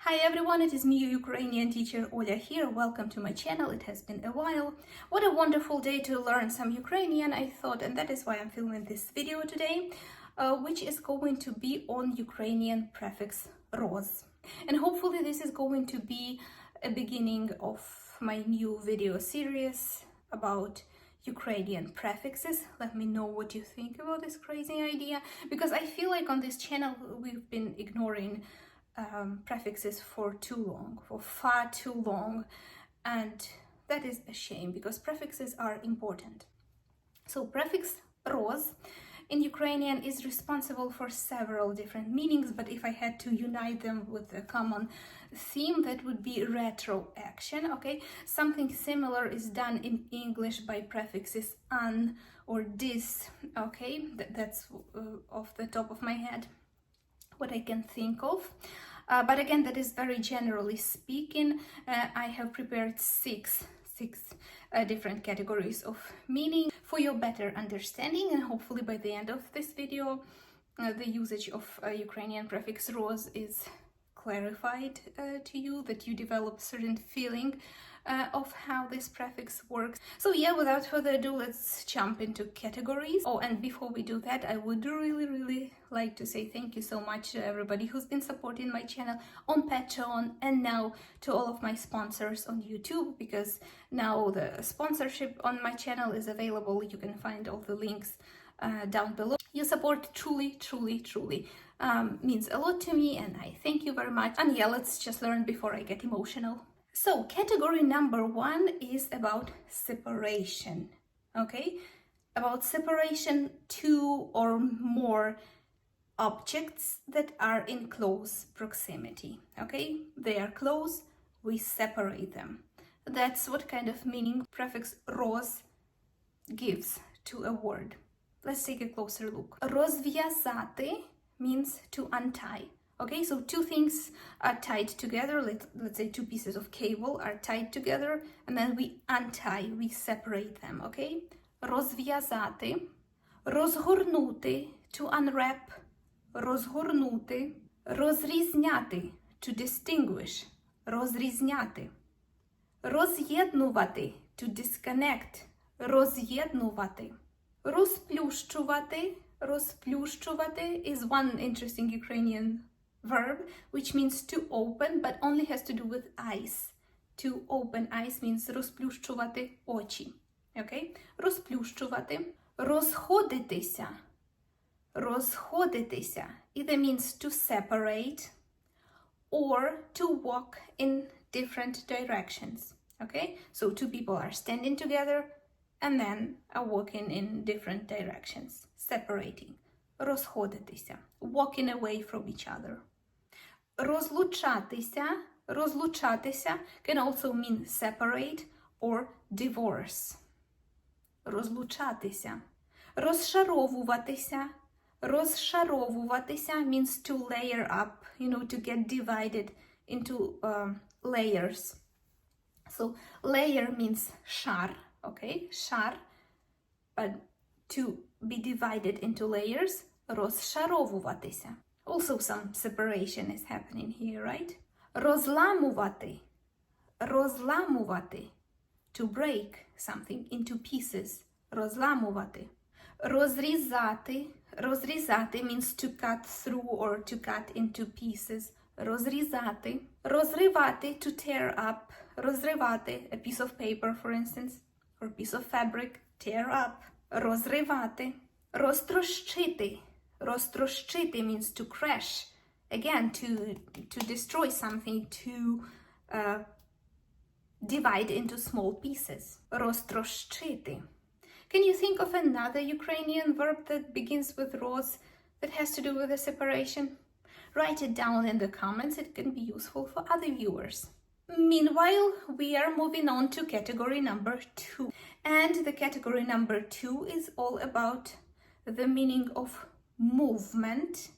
Hi everyone, it is me, Ukrainian teacher Oля here. Welcome to my channel. It has been a while. What a wonderful day to learn some Ukrainian, I thought, and that is why I'm filming this video today, which is going to be on Ukrainian prefix roz. And hopefully this is going to be a beginning of my new video series about Ukrainian prefixes. Let me know what you think about this crazy idea, because I feel like on this channel we've been ignoring prefixes for far too long, and that is a shame because prefixes are important. So prefix roz in Ukrainian is responsible for several different meanings, but if I had to unite them with a common theme, that would be retroaction. Okay, something similar is done in English by prefixes an or dis. Okay, that's off the top of my head what I can think of. But again, that is very generally speaking. I have prepared six different categories of meaning for your better understanding, and hopefully by the end of this video the usage of Ukrainian prefix roz is clarified to you, that you develop certain feeling of how this prefix works. So yeah, without further ado, let's jump into categories. Oh, and before we do that, I would really like to say thank you so much to everybody who's been supporting my channel on Patreon, and now to all of my sponsors on YouTube, because now the sponsorship on my channel is available. You can find all the links down below. Your support truly means a lot to me, and I thank you very much. And yeah, let's just learn before I get emotional. So category number one is about separation. Okay, about separation two or more objects that are in close proximity. Okay, they are close, we separate them. That's what kind of meaning prefix roz gives to a word. Let's take a closer look. Розв'язати means to untie. Okay, so two things are tied together. Let's say two pieces of cable are tied together, and then we untie, we separate them. Okay, розв'язати, розгорнути, to unwrap, розгорнути, розрізняти, to distinguish, розрізняти, роз'єднувати, to disconnect, роз'єднувати, розплющувати. Розплющувати is one interesting Ukrainian verb, which means to open, but only has to do with eyes. To open eyes means розплющувати очі. Okay? Розплющувати. Розходитися. Розходитися either means to separate or to walk in different directions. Okay? So two people are standing together and then are walking in different directions. Separating. Розходитися. Walking away from each other. Розлучатися. Розлучатися can also mean separate or divorce. Розлучатися. Розшаровуватися. Розшаровуватися means to layer up, to get divided into layers. So layer means шар, okay? Шар. But to be divided into layers, розшаровуватися. Also some separation is happening here, right? Розламувати. Розламувати. To break something into pieces. Розламувати. Розрізати. Розрізати means to cut through or to cut into pieces. Розрізати. Розривати, to tear up. Розривати, a piece of paper, for instance, or a piece of fabric. Tear up. Розривати. Розтрощити. Розтрощити means to crash. Again, to destroy something, to divide into small pieces. Розтрощити. Can you think of another Ukrainian verb that begins with roz that has to do with a separation? Write it down in the comments. It can be useful for other viewers. Meanwhile, we are moving on to category number two. And the category number two is all about the meaning of movement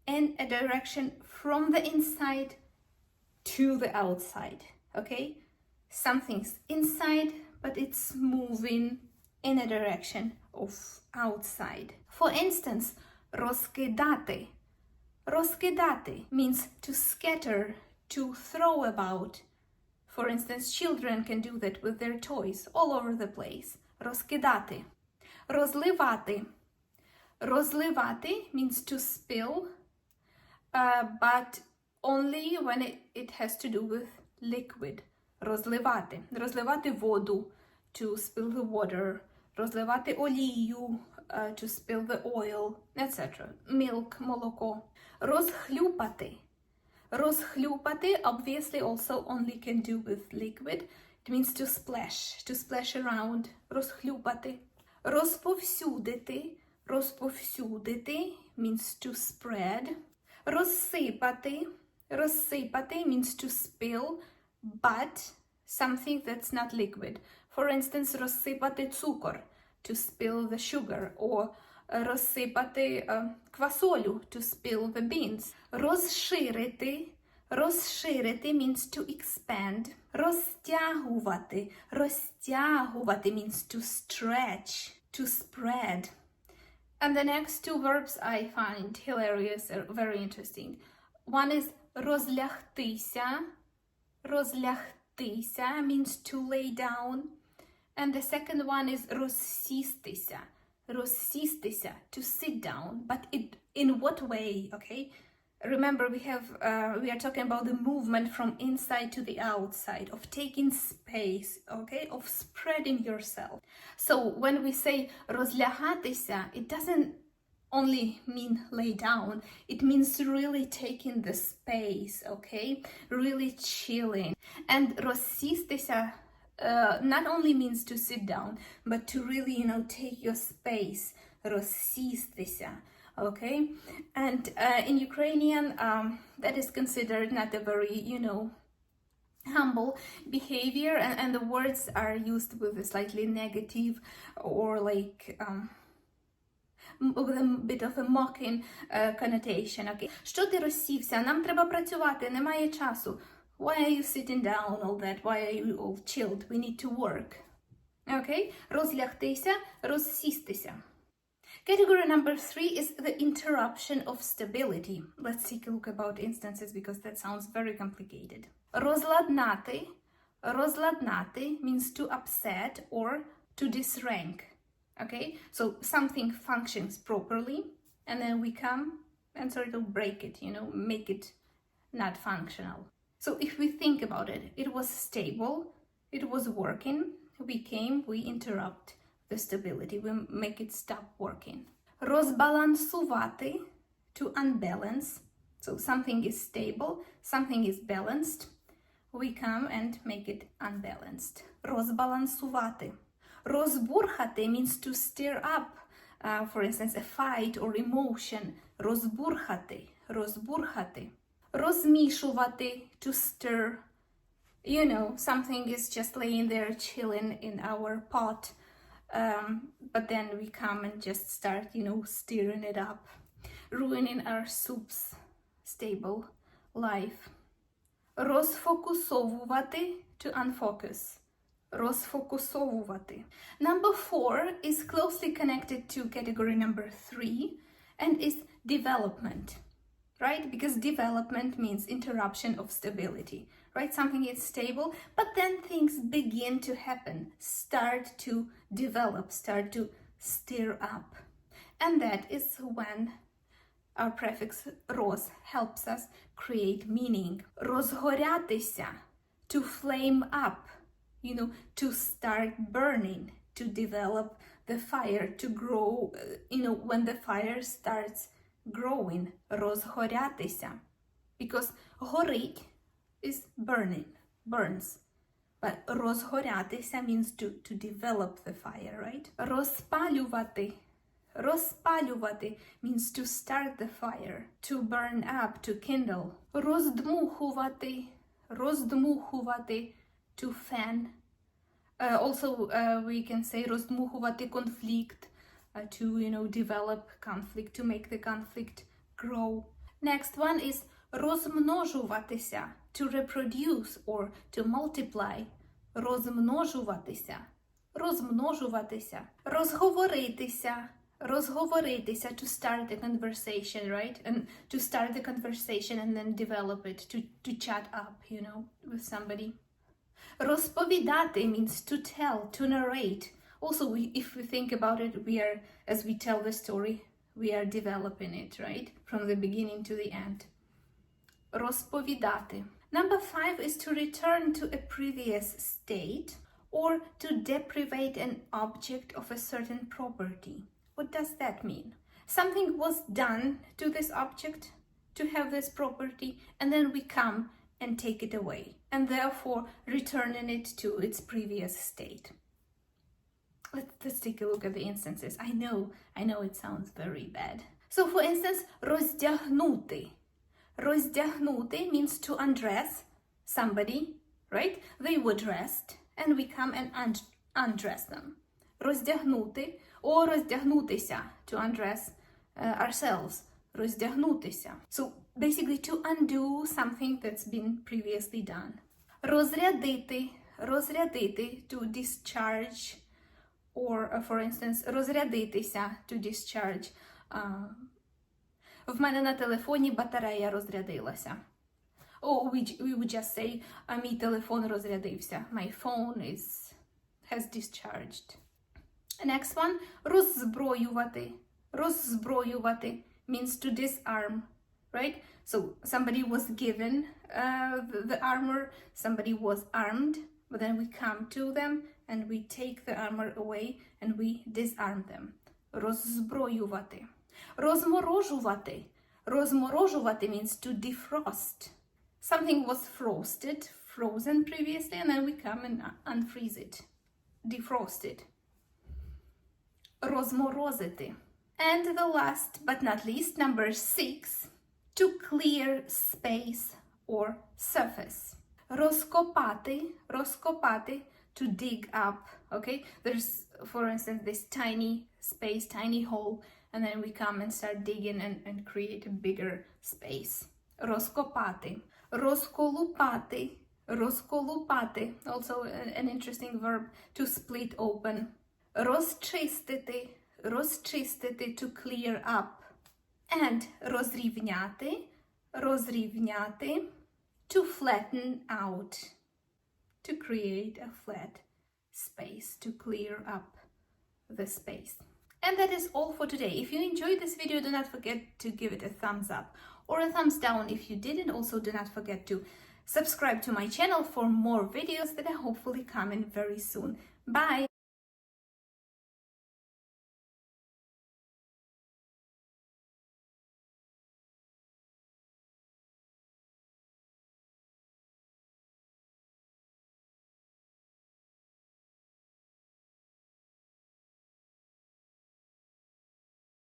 in a direction from the inside to the outside. Okay? Something's inside, but it's moving in a direction of outside. For instance, розкидати. Розкидати means to scatter, to throw about. For instance, children can do that with their toys all over the place. Розкидати. Розливати. Розливати means to spill, but only when it has to do with liquid. Розливати. Розливати воду, to spill the water. Розливати олію, to spill the oil, etc. Milk, молоко. Розхлюпати. Розхлюпати obviously also only can do with liquid. It means to splash around. Розхлюпати. Розповсюдити. Розповсюдити means to spread. Розсипати. Розсипати means to spill, but something that's not liquid. For instance, розсипати цукор, to spill the sugar, or розсипати квасолю, to spill the beans. Розширити. Розширити means to expand. Розтягувати. Розтягувати means to stretch, to spread. And the next two verbs I find hilarious, very interesting. One is розлягтися. Розлягтися means to lay down. And the second one is розсістися. Розсістися, to sit down. But in what way, okay? Remember, we are talking about the movement from inside to the outside, of taking space, okay? Of spreading yourself. So when we say розлягатися, it doesn't only mean lay down. It means really taking the space, okay? Really chilling. And розсістися not only means to sit down, but to really, take your space. Розсістися. Okay, and in Ukrainian, that is considered not a very, humble behavior, and the words are used with a slightly negative or like with a bit of a mocking connotation. Okay, що ти розсівся? Нам треба працювати, немає часу. Why are you sitting down, all that? Why are you all chilled? We need to work. Okay, розлягтися, розсістися. Category number 3 is the interruption of stability. Let's take a look about instances because that sounds very complicated. Розладнати. Розладнати means to upset or to disrank. Okay, so something functions properly and then we come and sort of break it, make it not functional. So if we think about it, it was stable, it was working, we interrupt the stability, we make it stop working. Розбалансувати, to unbalance. So something is stable, something is balanced. We come and make it unbalanced. Розбалансувати. Розбурхати means to stir up, for instance, a fight or emotion. Розбурхати, розбурхати. Розмішувати, to stir. Something is just laying there chilling in our pot. But then we come and just start, stirring it up, ruining our soup's stable life. Розфокусовувати, to unfocus. Розфокусовувати. Number 4 is closely connected to category number 3 and is development, right? Because development means interruption of stability, right? Something is stable, but then things begin to happen, start to develop, start to stir up. And that is when our prefix роз helps us create meaning. Розгорятися, to flame up, to start burning, to develop the fire, to grow, when the fire starts growing. Розгорятися. Because горить is burning, burns. But розгорятися means to develop the fire, right? Розпалювати. Розпалювати means to start the fire, to burn up, to kindle. Роздмухувати. Роздмухувати, to fan. Also, we can say роздмухувати конфлікт, to, develop conflict, to make the conflict grow. Next one is розмножуватися, to reproduce or to multiply. Розмножуватися. Розмножуватися. Розговоритися. Розговоритися, to start the conversation, right? And to start the conversation and then develop it, to chat up, you know, with somebody. Розповідати means to tell, to narrate. Also, if we think about it, as we tell the story, we are developing it, right? From the beginning to the end. Розповідати. Number 5 is to return to a previous state or to deprivate an object of a certain property. What does that mean? Something was done to this object to have this property, and then we come and take it away, and therefore returning it to its previous state. Let's take a look at the instances. I know it sounds very bad. So for instance, роздягнути. Роздягнути means to undress somebody, right? They were dressed, and we come and undress them. Роздягнути or роздягнутися, to undress ourselves. Роздягнутися. So basically to undo something that's been previously done. Розрядити. Розрядити, to discharge, or for instance, розрядитися, to discharge. В мене на телефоні батарея розрядилася. Or we would just say, мій телефон розрядився. My phone has discharged. Next one, роззброювати. Роззброювати means to disarm, right? So somebody was given the armor, somebody was armed, but then we come to them and we take the armor away and we disarm them. Роззброювати. Розморожувати. Розморожувати means to defrost. Something was frozen previously, and then we come and unfreeze it. Defrost it. Розморозити. And the last but not least, number 6, to clear space or surface. Розкопати. Розкопати, to dig up, okay? There's, for instance, this tiny space, tiny hole, and then we come and start digging and create a bigger space. Розкопати. Розколупати. Розколупати, also an interesting verb, to split open. Розчистити. Розчистити, to clear up. And розрівняти. Розрівняти, to flatten out. To create a flat space, to clear up the space. And that is all for today. If you enjoyed this video, do not forget to give it a thumbs up or a thumbs down if you did, and also do not forget to subscribe to my channel for more videos that are hopefully coming very soon. Bye!